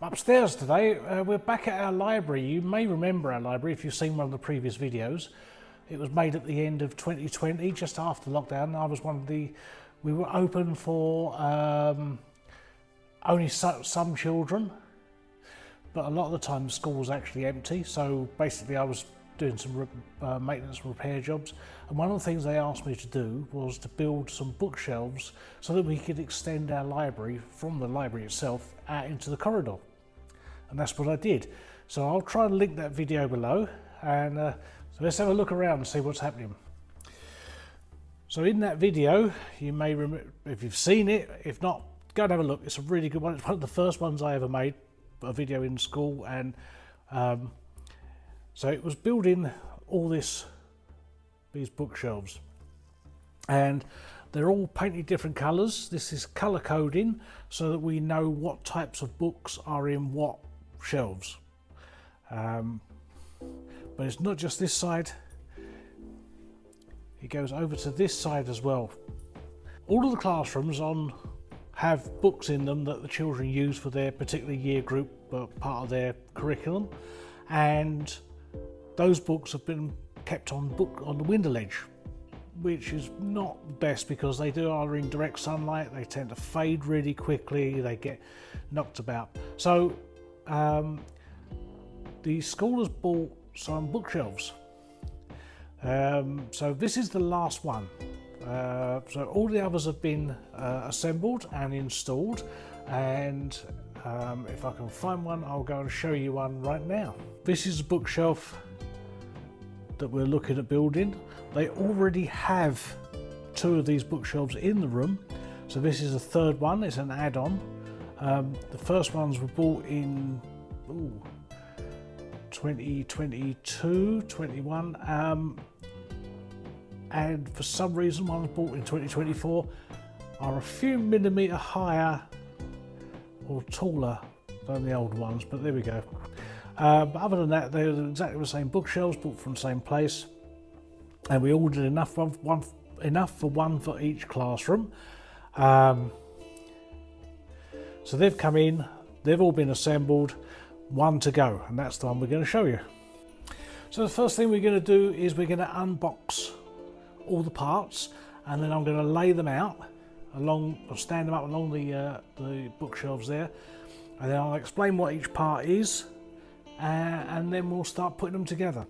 Upstairs today, we're back at our library. You may remember our library if you've seen one of the previous videos. It was made at the end of 2020, just after lockdown. I was one of the, we were open for only some children, but a lot of the time the school was actually empty. So basically I was doing some maintenance and repair jobs. And one of the things they asked me to do was to build some bookshelves so that we could extend our library from the library itself out into the corridor. And that's what I did. So I'll try and link that video below, and so let's have a look around and see what's happening. So in that video, you may remember, if you've seen it, if not, go and have a look. It's a really good one. It's one of the first ones I ever made, a video in school, and so it was building all these bookshelves, and they're all painted different colours. This is colour coding so that we know what types of books are in what shelves. But it's not just this side, it goes over to this side as well. All of the classrooms have books in them that the children use for their particular year group, part of their curriculum, and those books have been kept on the window ledge, which is not best because they are in direct sunlight. They tend to fade really quickly, they get knocked about. So the school has bought some bookshelves. So this is the last one. So all the others have been assembled and installed, and if I can find one, I'll go and show you one right now. This is a bookshelf that we're looking at building. They already have two of these bookshelves in the room, so this is a third one. It's an add-on. The first ones were bought in 2022, 21, and for some reason one was bought in 2024, are a few millimetre higher or taller than the old ones, but there we go. But other than that, they're exactly the same bookshelves, bought from the same place, and we ordered enough for one for each classroom. So they've come in, they've all been assembled, one to go, and that's the one we're going to show you. So the first thing we're going to do is we're going to unbox all the parts, and then I'm going to lay them out along, or stand them up along the bookshelves there, and then I'll explain what each part is. And then we'll start putting them together.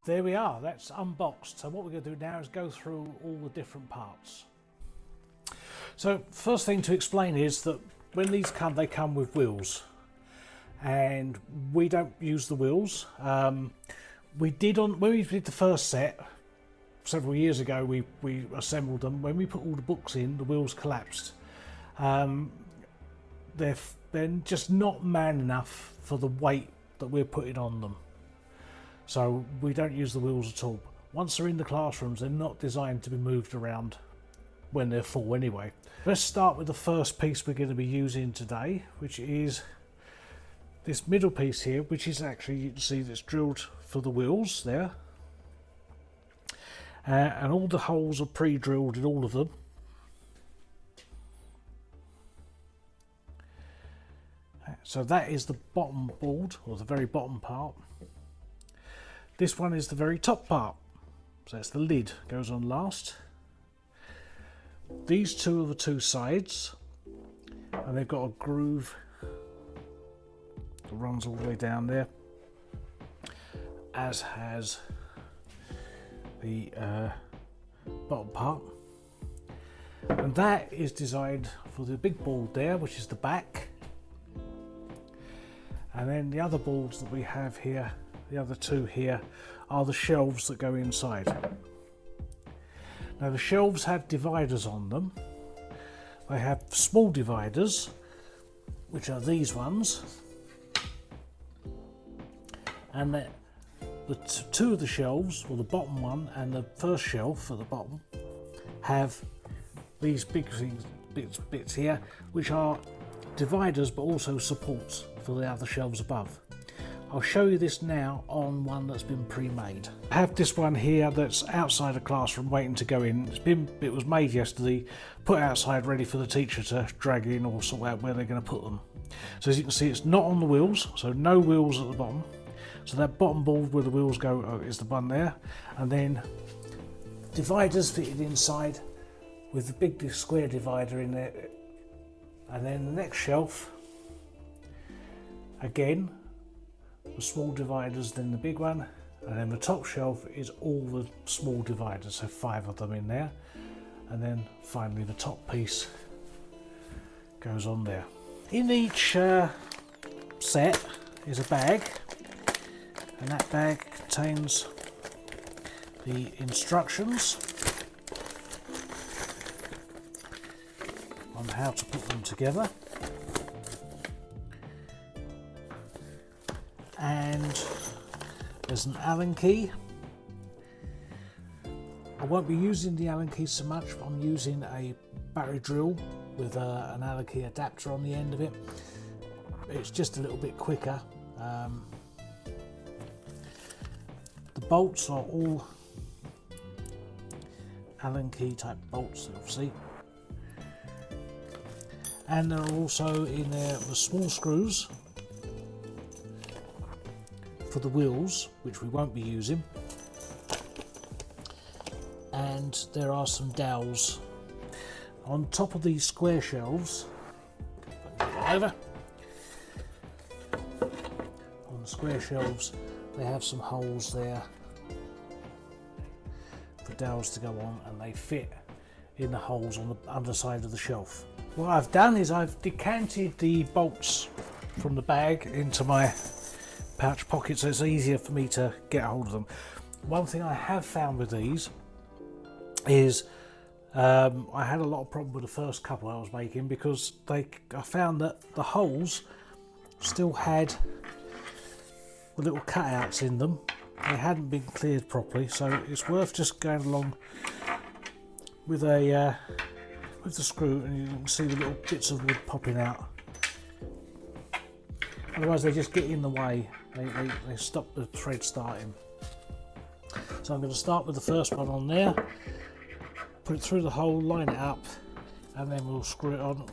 There we are, that's unboxed. So what we're going to do now is go through all the different parts. So first thing to explain is that when these come, they come with wheels, and we don't use the wheels. We did when we did the first set several years ago, we assembled them. When we put all the books in, the wheels collapsed. They're just not man enough for the weight that we're putting on them. So we don't use the wheels at all. Once they're in the classrooms, they're not designed to be moved around when they're full anyway. Let's start with the first piece we're going to be using today, which is this middle piece here, which is actually, you can see that's drilled for the wheels there. And all the holes are pre-drilled in all of them. So that is the bottom board, or the very bottom part. This one is the very top part, so that's the lid, goes on last. These two are the two sides, and they've got a groove that runs all the way down there, as has the bottom part. And that is designed for the big board there, which is the back. And then the other boards that we have here, the other two here, are the shelves that go inside. Now the shelves have dividers on them. They have small dividers, which are these ones, and two of the shelves, or the bottom one and the first shelf at the bottom, have these big bits here, which are dividers but also supports for the other shelves above. I'll show you this now on one that's been pre-made. I have this one here that's outside the classroom waiting to go in. It was made yesterday, put outside ready for the teacher to drag in or sort out where they're going to put them. So as you can see, it's not on the wheels, so no wheels at the bottom. So that bottom board where the wheels go is the one there, and then dividers fitted inside with the big square divider in there. And then the next shelf, again, the small dividers, then the big one, and then the top shelf is all the small dividers, so 5 of them in there, and then finally the top piece goes on there. In each set is a bag, and that bag contains the instructions on how to put them together, and there's an Allen key. I won't be using the Allen key so much. I'm using a battery drill with an Allen key adapter on the end of it. It's just a little bit quicker. The bolts are all Allen key type bolts, obviously, and there are also in there the small screws for the wheels, which we won't be using, and there are some dowels on top of these square shelves. Over on the square shelves, they have some holes there for dowels to go on, and they fit in the holes on the underside of the shelf. What I've done is I've decanted the bolts from the bag into my pouch pocket, so it's easier for me to get a hold of them. One thing I have found with these is I had a lot of problem with the first couple I was making, because I found that the holes still had the little cutouts in them. They hadn't been cleared properly, so it's worth just going along with the screw, and you can see the little bits of wood popping out. Otherwise they just get in the way, they stop the thread starting. So I'm going to start with the first one on there, put it through the hole, line it up, and then we'll screw it on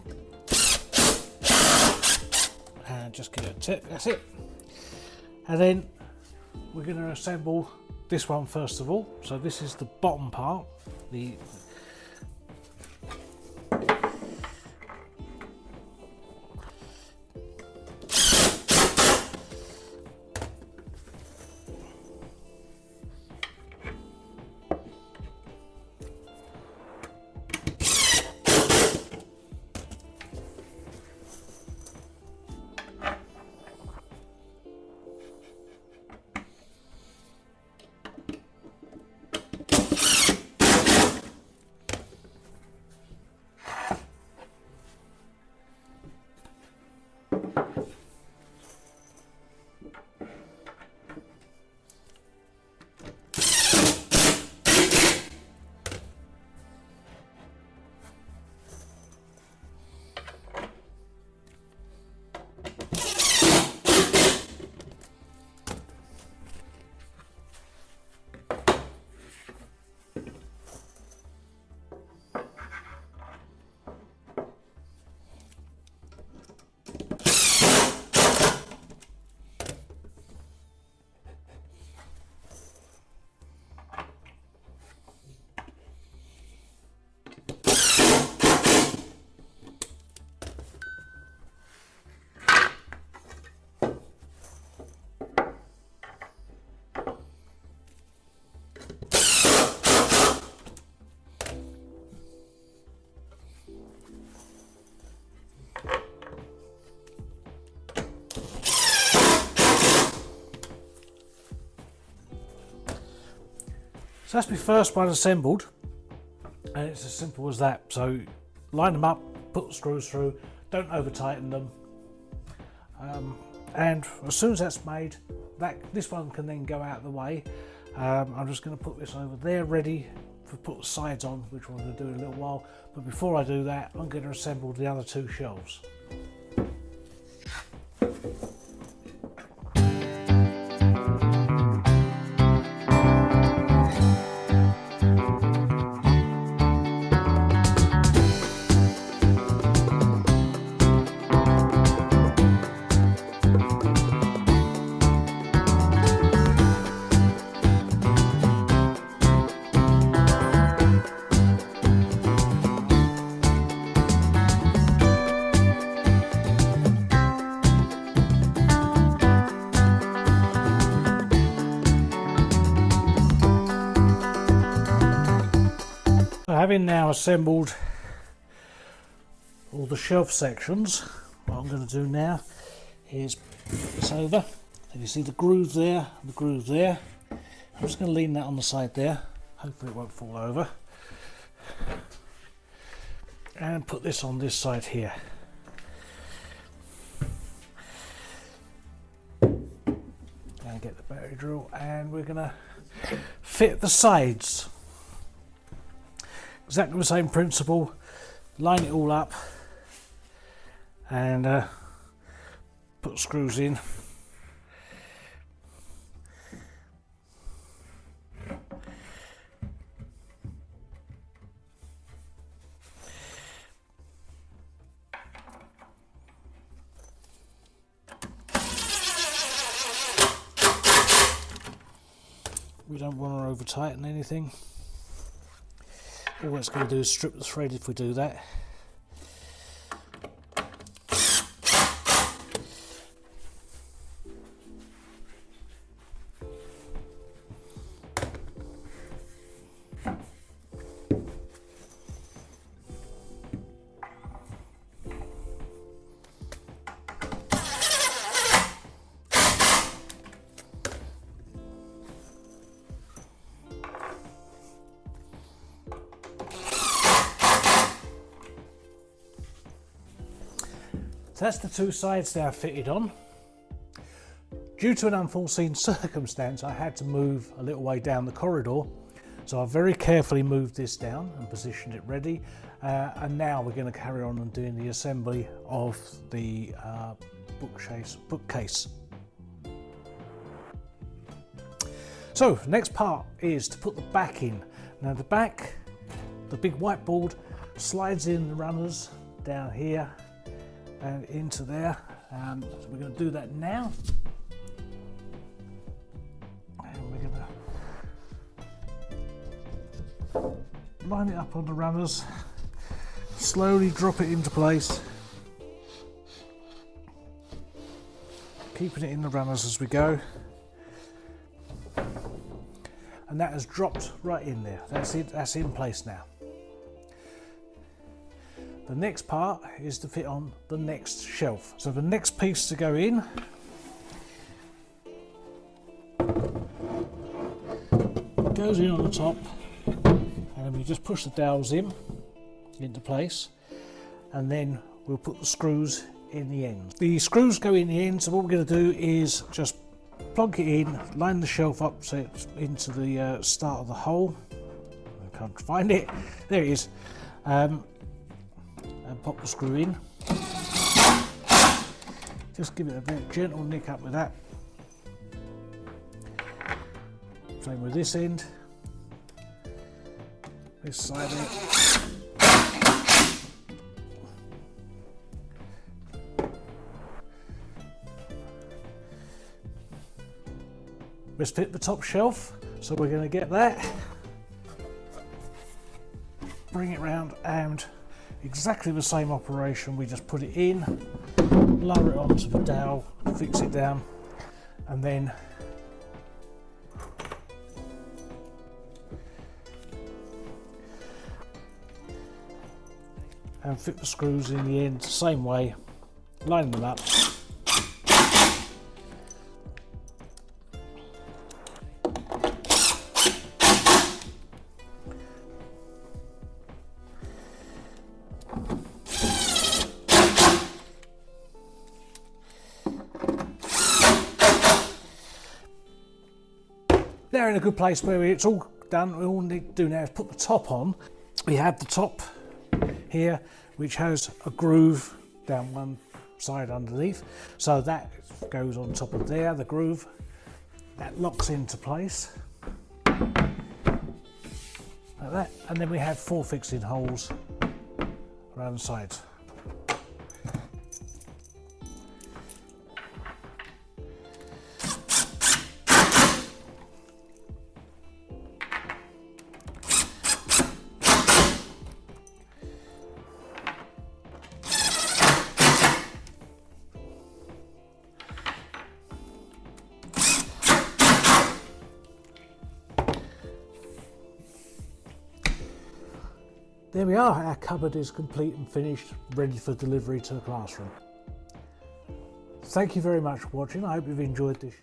and just get a tip. That's it. And then we're going to assemble this one first of all. So this is the bottom part, the So that's my first one assembled, and it's as simple as that. So line them up, put the screws through, don't over tighten them, and as soon as that's made, this one can then go out of the way. I'm just going to put this over there ready to put the sides on, which I'm going to do in a little while. But before I do that, I'm going to assemble the other two shelves. Having now assembled all the shelf sections, what I'm going to do now is put this over. And you see the groove there, and the groove there. I'm just going to lean that on the side there. Hopefully it won't fall over. And put this on this side here. And get the battery drill, and we're going to fit the sides. Exactly the same principle, line it all up and put screws in. We don't want to over tighten anything. All it's going to do is strip the thread if we do that. So that's the two sides now fitted on. Due to an unforeseen circumstance, I had to move a little way down the corridor. So I very carefully moved this down and positioned it ready. And now we're going to carry on and doing the assembly of the bookcase. So next part is to put the back in. Now the back, the big whiteboard, slides in the runners down here and into there. So we're going to do that now. And we're going to line it up on the runners, slowly drop it into place, keeping it in the runners as we go. And that has dropped right in there. That's it, that's in place now. The next part is to fit on the next shelf. So the next piece to go in goes in on the top, and then we just push the dowels into place, and then we'll put the screws in the end. The screws go in the end, so what we're going to do is just plug it in, line the shelf up so it's into the start of the hole. I can't find it. There it is. And pop the screw in. Just give it a very gentle nick up with that. Same with this end. This side of it. Let's fit the top shelf, so we're going to get that, bring it round, and exactly the same operation. We just put it in, lower it onto the dowel, fix it down, and then fit the screws in the end, same way, line them up. now in a good place where it's all done. We all need to do now is put the top on. We have the top here, which has a groove down one side underneath. So that goes on top of there, the groove. That locks into place. Like that. And then we have 4 fixing holes around the sides. There we are, our cupboard is complete and finished, ready for delivery to the classroom. Thank you very much for watching. I hope you've enjoyed this.